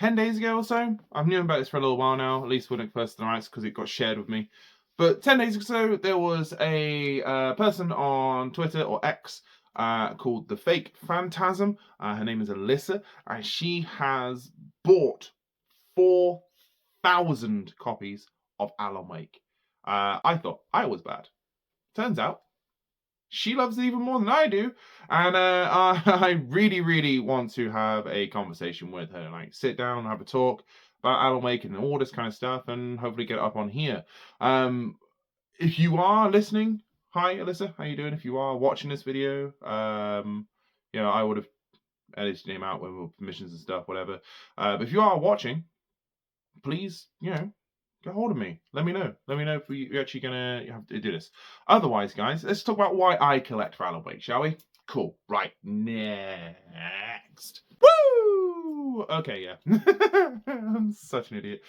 10 days ago or so. I've known about this for a little while now, at least when it first announced, because it got shared with me. But 10 days ago, there was a person on Twitter or X called the Fake Phantasm. Her name is Alyssa, and she has bought 4,000 copies of Alan Wake. I thought I was bad. Turns out she loves it even more than I do, and I really, really want to have a conversation with her, like sit down, have a talk about Alan Wake and all this kind of stuff, and hopefully get it up on here. If you are listening, hi Alyssa, how you doing? If you are watching this video, I would have edited your name out with permissions and stuff, whatever. But if you are watching, please, get hold of me. Let me know. Let me know if you're actually gonna have to do this. Otherwise, guys, let's talk about why I collect for Alan Wake, shall we? Cool. Right, next. Woo! Okay, yeah. I'm such an idiot.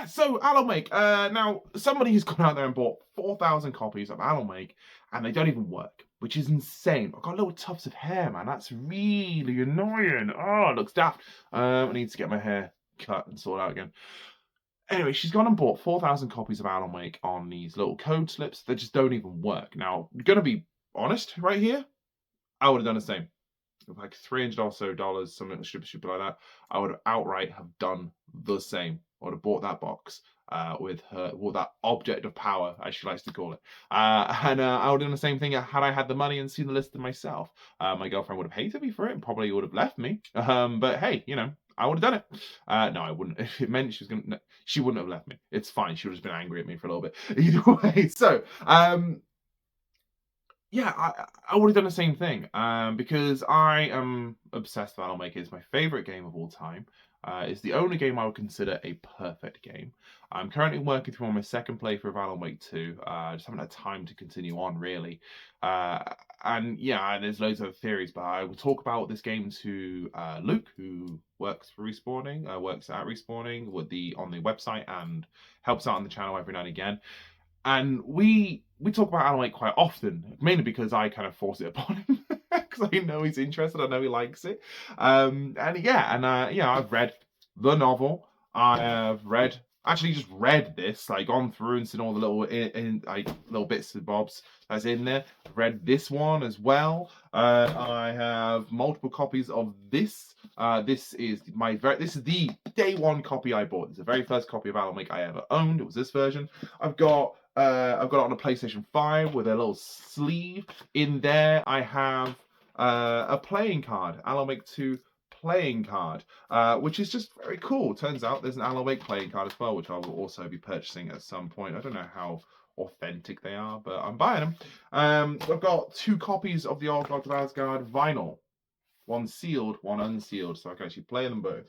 So Alan Wake. Now, somebody has gone out there and bought 4,000 copies of Alan Wake, and they don't even work, which is insane. I've got little tufts of hair, man. That's really annoying. Oh, it looks daft. I need to get my hair cut and sort out again. Anyway, she's gone and bought 4,000 copies of Alan Wake on these little code slips that just don't even work. Now, I'm gonna be honest right here, I would have done the same. Like $300 or so, something stupid like that. I would outright have done the same. I would have bought that box with that object of power, as she likes to call it. And I would have done the same thing had I had the money and seen the listing myself. My girlfriend would have hated me for it and probably would have left me. But hey, I would have done it. No, I wouldn't. If it meant she wouldn't have left me. It's fine. She would have just been angry at me for a little bit. Either way, so yeah, I would have done the same thing because I am obsessed with Alan Wake. It's my favorite game of all time. It's the only game I would consider a perfect game. I'm currently working through on my second playthrough of Alan Wake 2. Just haven't had time to continue on, really. And yeah, there's loads of theories, but I will talk about this game to Luke, who works for Respawning, works at Respawning on the website and helps out on the channel every now and again. And we talk about Alan Wake quite often, mainly because I kind of force it upon him because I know he's interested, I know he likes it. I've read the novel. I have just read this, like gone through and seen all the little bits and bobs that's in there. I've read this one as well. I have multiple copies of this. This is the day one copy I bought. It's the very first copy of Alan Wake I ever owned. It was this version. I've got it on a PlayStation 5 with a little sleeve. In there, I have a playing card, Alan Wake 2 playing card, which is just very cool. Turns out there's an Alan Wake playing card as well, which I will also be purchasing at some point. I don't know how authentic they are, but I'm buying them. I've got 2 copies of the old Gods of Asgard vinyl. One sealed, one unsealed, so I can actually play them both.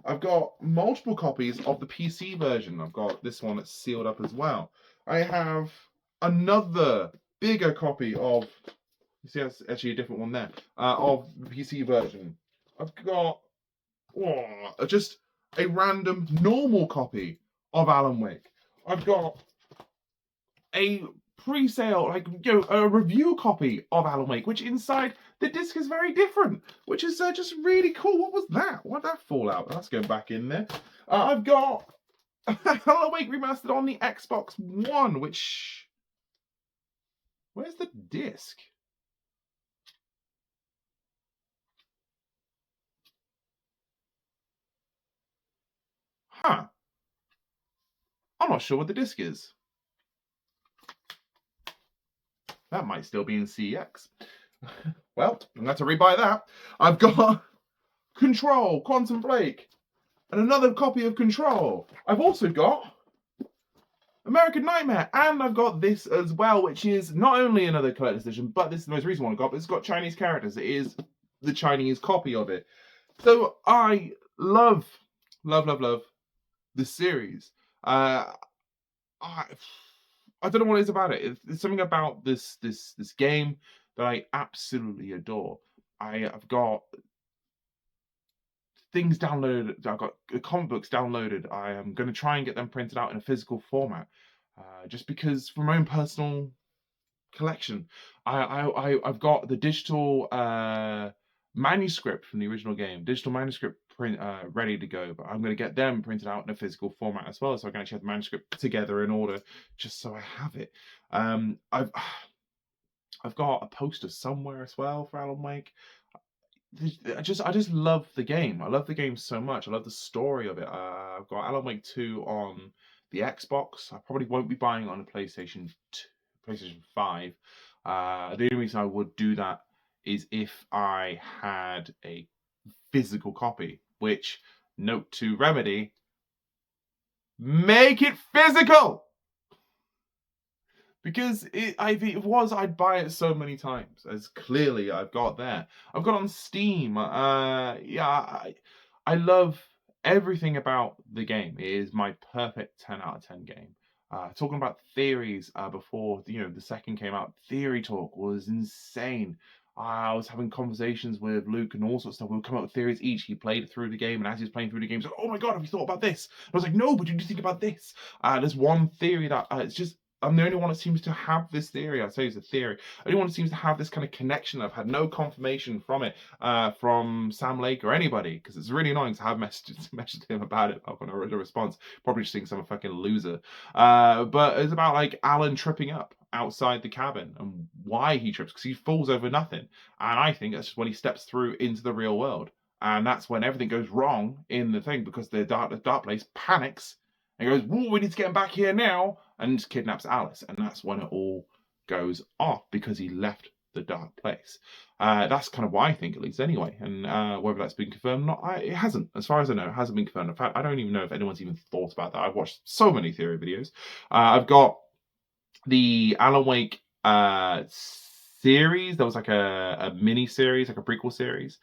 I've got multiple copies of the PC version. I've got this one that's sealed up as well. I have another bigger copy of, you see that's actually a different one there, of the PC version. I've got just a random normal copy of Alan Wake. I've got a pre-sale, a review copy of Alan Wake, which inside the disc is very different, which is just really cool. What was that? What did that fall out? Let's go back in there. I've got Alan Wake remastered on the Xbox One, which... Where's the disc? Huh. I'm not sure what the disc is. That might still be in CX. Well, I'm going to have to rebuy that. I've got Control, Quantum Break, and another copy of Control. I've also got American Nightmare, and I've got this as well, which is not only another collector's edition, but this is the most recent one I got, but it's got Chinese characters. It is the Chinese copy of it. So I love this series. I don't know what it is about it. It's something about this game that I absolutely adore. I've got things downloaded. I've got comic books downloaded. I am going to try and get them printed out in a physical format, just because for my own personal collection, I've got the digital manuscript from the original game, digital manuscript ready to go, but I'm going to get them printed out in a physical format as well, so I can actually have the manuscript together in order, just so I have it. I've got a poster somewhere as well for Alan Wake. I just love the game. I love the game so much. I love the story of it. I've got Alan Wake 2 on the Xbox. I probably won't be buying it on a PlayStation 2, PlayStation 5. The only reason I would do that is if I had a physical copy, which, note to Remedy, make it physical! Because if it was, I'd buy it so many times, as clearly I've got there. I've got it on Steam. Yeah, I love everything about the game. It is my perfect 10 out of 10 game. Talking about theories before the second came out, theory talk was insane. I was having conversations with Luke and all sorts of stuff. We would come up with theories each. He played through the game, and as he was playing through the game, he's like, "Oh my god, have you thought about this?" And I was like, "No, but did you think about this?" There's one theory that it's just I'm the only one that seems to have this theory. I'd say it's a theory. Only one that seems to have this kind of connection. I've had no confirmation from it, from Sam Lake or anybody, because it's really annoying to have messaged him about it. I've got no response. Probably just thinks I'm a fucking loser. But it's about like Alan tripping up outside the cabin and why he trips, because he falls over nothing. And I think that's just when he steps through into the real world. And that's when everything goes wrong in the thing, because the dark place panics and goes, "Whoa, we need to get him back here now," and kidnaps Alice. And that's when it all goes off, because he left the dark place. That's kind of what I think, at least, anyway. And whether that's been confirmed or not, it hasn't. As far as I know, it hasn't been confirmed. In fact, I don't even know if anyone's even thought about that. I've watched so many theory videos. I've got the Alan Wake series. There was like a mini series, like a prequel series.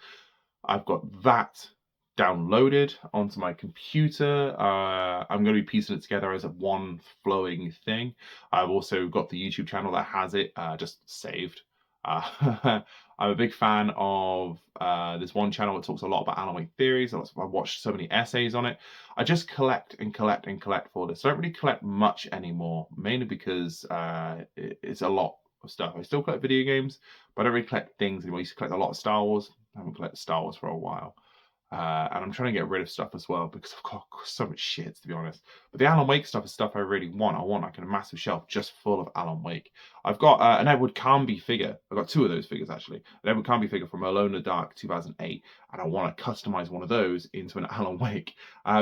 I've got that downloaded onto my computer. I'm going to be piecing it together as a one flowing thing. I've also got the YouTube channel that has it just saved. I'm a big fan of this one channel that talks a lot about Alan Wake theories. I've watched so many essays on it. I just collect and collect and collect for this. I don't really collect much anymore, mainly because it's a lot of stuff. I still collect video games, but I don't really collect things anymore. I used to collect a lot of Star Wars. I haven't collected Star Wars for a while. And I'm trying to get rid of stuff as well, because I've got so much shit, to be honest. But the Alan Wake stuff is stuff I really want. I want like a massive shelf just full of Alan Wake. I've got an Edward Carnby figure. I've got two of those figures, actually. An Edward Carnby figure from Alone in the Dark 2008. And I want to customize one of those into an Alan Wake.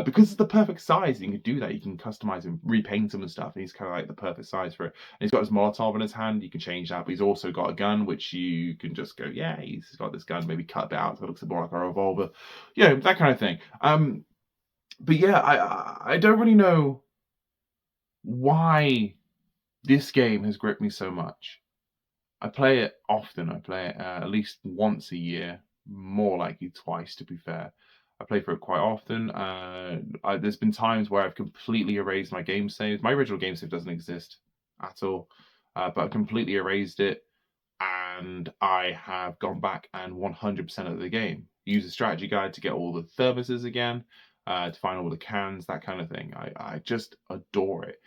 Because it's the perfect size. You can do that. You can customize him, repaint him and stuff. And he's kind of like the perfect size for it. And he's got his Molotov in his hand. You can change that. But he's also got a gun, which you can just go, yeah, he's got this gun. Maybe cut it out so it looks more like a revolver. Yeah, that kind of thing. But yeah, I don't really know why this game has gripped me so much. I play it often. I play it at least once a year, more likely twice, to be fair. I play for it quite often. There's been times where I've completely erased my game saves. My original game save doesn't exist at all, but I completely erased it, and I have gone back and 100% of the game. Use a strategy guide to get all the thermoses again, to find all the cans, that kind of thing. I just adore it.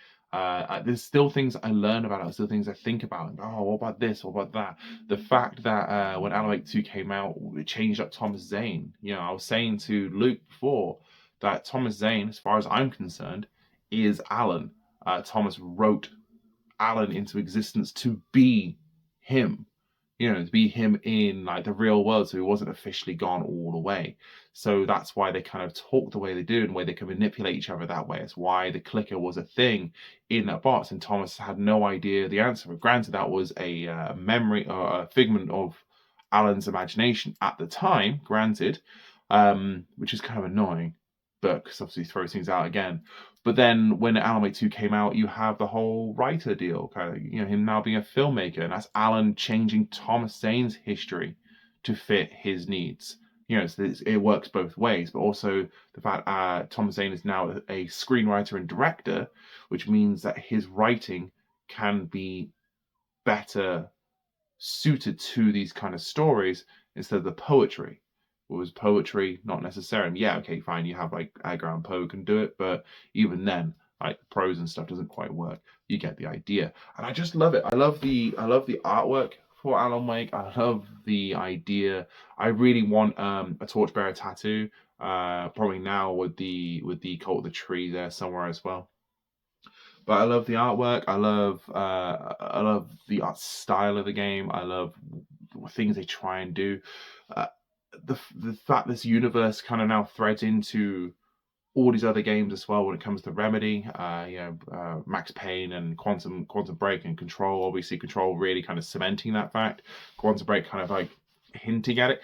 There's still things I learn about it, still things I think about. And, oh, what about this? What about that? The fact that when Alan Wake 2 came out, it changed up Thomas Zane. I was saying to Luke before that Thomas Zane, as far as I'm concerned, is Alan. Thomas wrote Alan into existence to be him, to be him in like the real world, so he wasn't officially gone all the way. So that's why they kind of talk the way they do and why they can manipulate each other that way. It's why the clicker was a thing in that box, and Thomas had no idea the answer. But granted, that was a memory or a figment of Alan's imagination at the time, granted, which is kind of annoying, but because obviously throws things out again. But then when Alan Wake 2 came out, you have the whole writer deal, kind of, him now being a filmmaker, and that's Alan changing Thomas Zane's history to fit his needs. So it works both ways, but also the fact Thomas Zane is now a screenwriter and director, which means that his writing can be better suited to these kind of stories instead of the poetry. Was poetry not necessarily? Yeah, okay, fine. You have like Edgar Allan Poe can do it, but even then, like prose and stuff doesn't quite work. You get the idea, and I just love it. I love the artwork for Alan Wake. I love the idea. I really want a torchbearer tattoo. Probably now with the cult of the tree there somewhere as well. But I love the artwork. I love the art style of the game. I love the things they try and do. Uh, the fact this universe kind of now threads into all these other games as well when it comes to Remedy, Max Payne and Quantum Break and Control. Obviously, Control really kind of cementing that fact. Quantum Break kind of like hinting at it,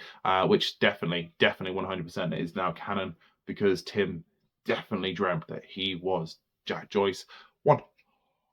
which definitely 100% is now canon because Tim definitely dreamt that he was Jack Joyce.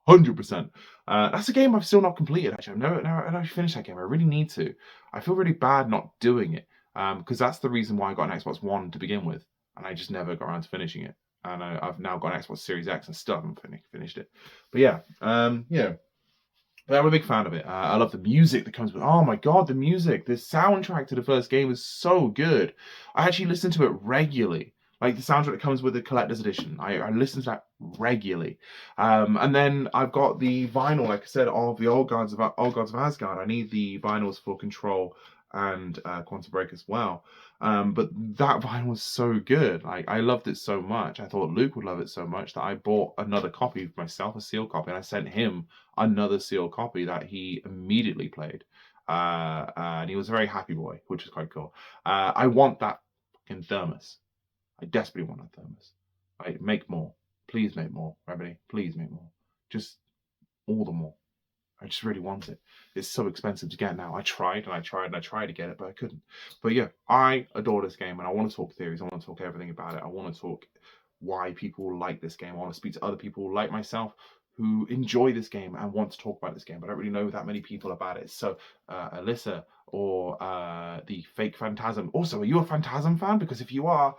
100%. That's a game I've still not completed. Actually, I've never finished that game. I really need to. I feel really bad not doing it because that's the reason why I got an Xbox One to begin with, and I just never got around to finishing it. And I've now got an Xbox Series X and still haven't finished it. But yeah, but I'm a big fan of it. I love the music that comes with. Oh my god, the music! The soundtrack to the first game is so good. I actually listen to it regularly. Like the soundtrack that comes with the collector's edition, I listen to that regularly. And then I've got the vinyl, like I said, of the Old Gods of Asgard. I need the vinyls for Control and Quantum Break as well. But that vinyl was so good. Like I loved it so much. I thought Luke would love it so much that I bought another copy for myself, a sealed copy, and I sent him another sealed copy that he immediately played. And he was a very happy boy, which is quite cool. I want that fucking thermos. I desperately want that thermos. Like, make more. Please make more, Remedy. Please make more. Just all the more. I just really want it. It's so expensive to get now. I tried to get it, but I couldn't. But yeah, I adore this game and I want to talk theories. I want to talk everything about it. I want to talk why people like this game. I want to speak to other people like myself who enjoy this game and want to talk about this game. But I don't really know that many people about it. So Alyssa or the Fake Phantasm. Also, are you a Phantasm fan? Because if you are,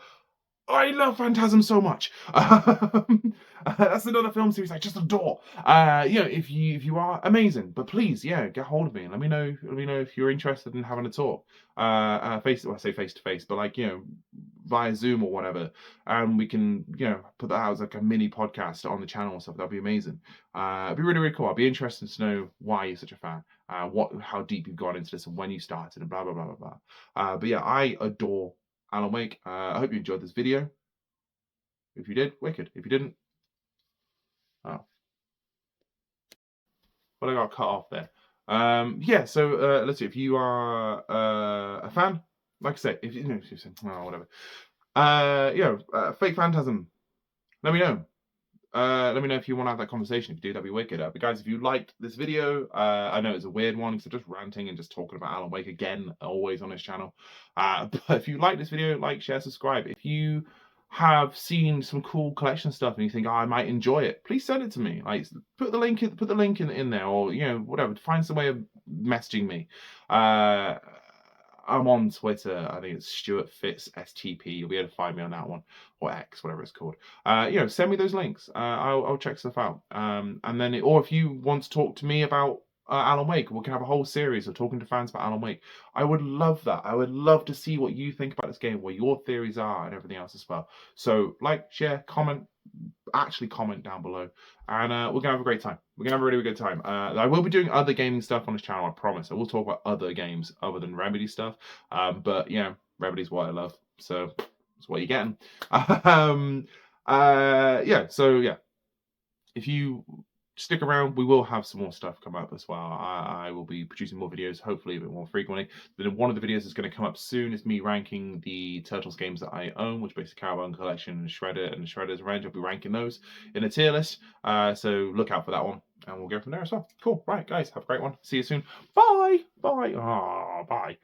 I love Phantasm so much. That's another film series I just adore. If you are, amazing, but please, get hold of me and let me know. Let me know if you're interested in having a talk. I say face to face, but like via Zoom or whatever, and we can put that out as like a mini podcast on the channel or stuff. That'd be amazing. It'd be really really cool. I'd be interested to know why you're such a fan. How deep you've gone into this and when you started and blah blah blah blah blah. But yeah, I adore Alan Wake. I hope you enjoyed this video. If you did, wicked. If you didn't, oh, well, I got cut off there. So let's see. If you are a fan, like I said, if you whatever. Fake Phantasm. Let me know. Let me know if you want to have that conversation. If you do, that'd be wicked. But guys, if you liked this video, I know it's a weird one because I'm just ranting and just talking about Alan Wake again, always on this channel. But if you like this video, like, share, subscribe. If you have seen some cool collection stuff and you think, I might enjoy it, please send it to me. Like, put the link in there, or whatever. Find some way of messaging me. I'm on Twitter. I think it's Stuart Fitz STP. You'll be able to find me on that one, or X, whatever it's called. Send me those links. I'll check stuff out. And then, or if you want to talk to me about Alan Wake, we can have a whole series of talking to fans about Alan Wake. I would love that. I would love to see what you think about this game, what your theories are, and everything else as well. So, like, share, comment. Actually comment down below, and we're gonna have a great time. We're gonna have a really good time. I will be doing other gaming stuff on this channel, I promise. I will talk about other games other than Remedy stuff, but Remedy's what I love, so that's what you're getting. If you stick around, we will have some more stuff come up as well. I will be producing more videos, hopefully a bit more frequently. Then one of the videos that's going to come up soon is me ranking the Turtles games that I own, which basically Carbon Collection and Shredder and Shredder's Range. I'll be ranking those in a tier list. So look out for that one, and we'll go from there as well. Cool. Right, guys, have a great one. See you soon. Bye. Bye. Oh, bye.